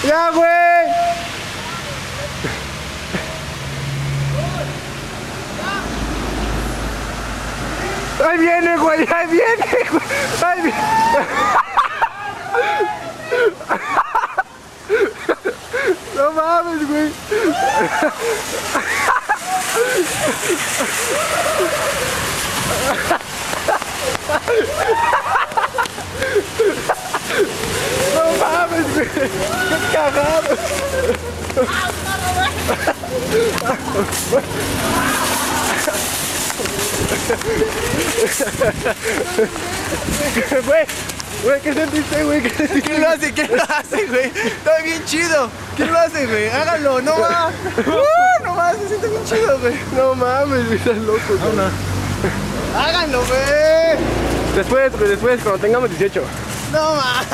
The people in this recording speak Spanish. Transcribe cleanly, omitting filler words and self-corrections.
¡Ya, güey! ¡Ahí viene, güey! ¡Ahí viene, güey! ¡Ahí viene! ¡No mames, güey! ¡No mames, güey! ¡Qué cagado! Güey, ¿qué sentiste, güey? ¿Quién lo hace? ¿Quién lo hace, güey? Está bien chido. ¿Quién lo hace, güey? Háganlo, no más. No más, se siente bien chido, güey. No mames, güey, estás loco, güey. No. Háganlo, güey. Después, cuando tengamos 18. No más.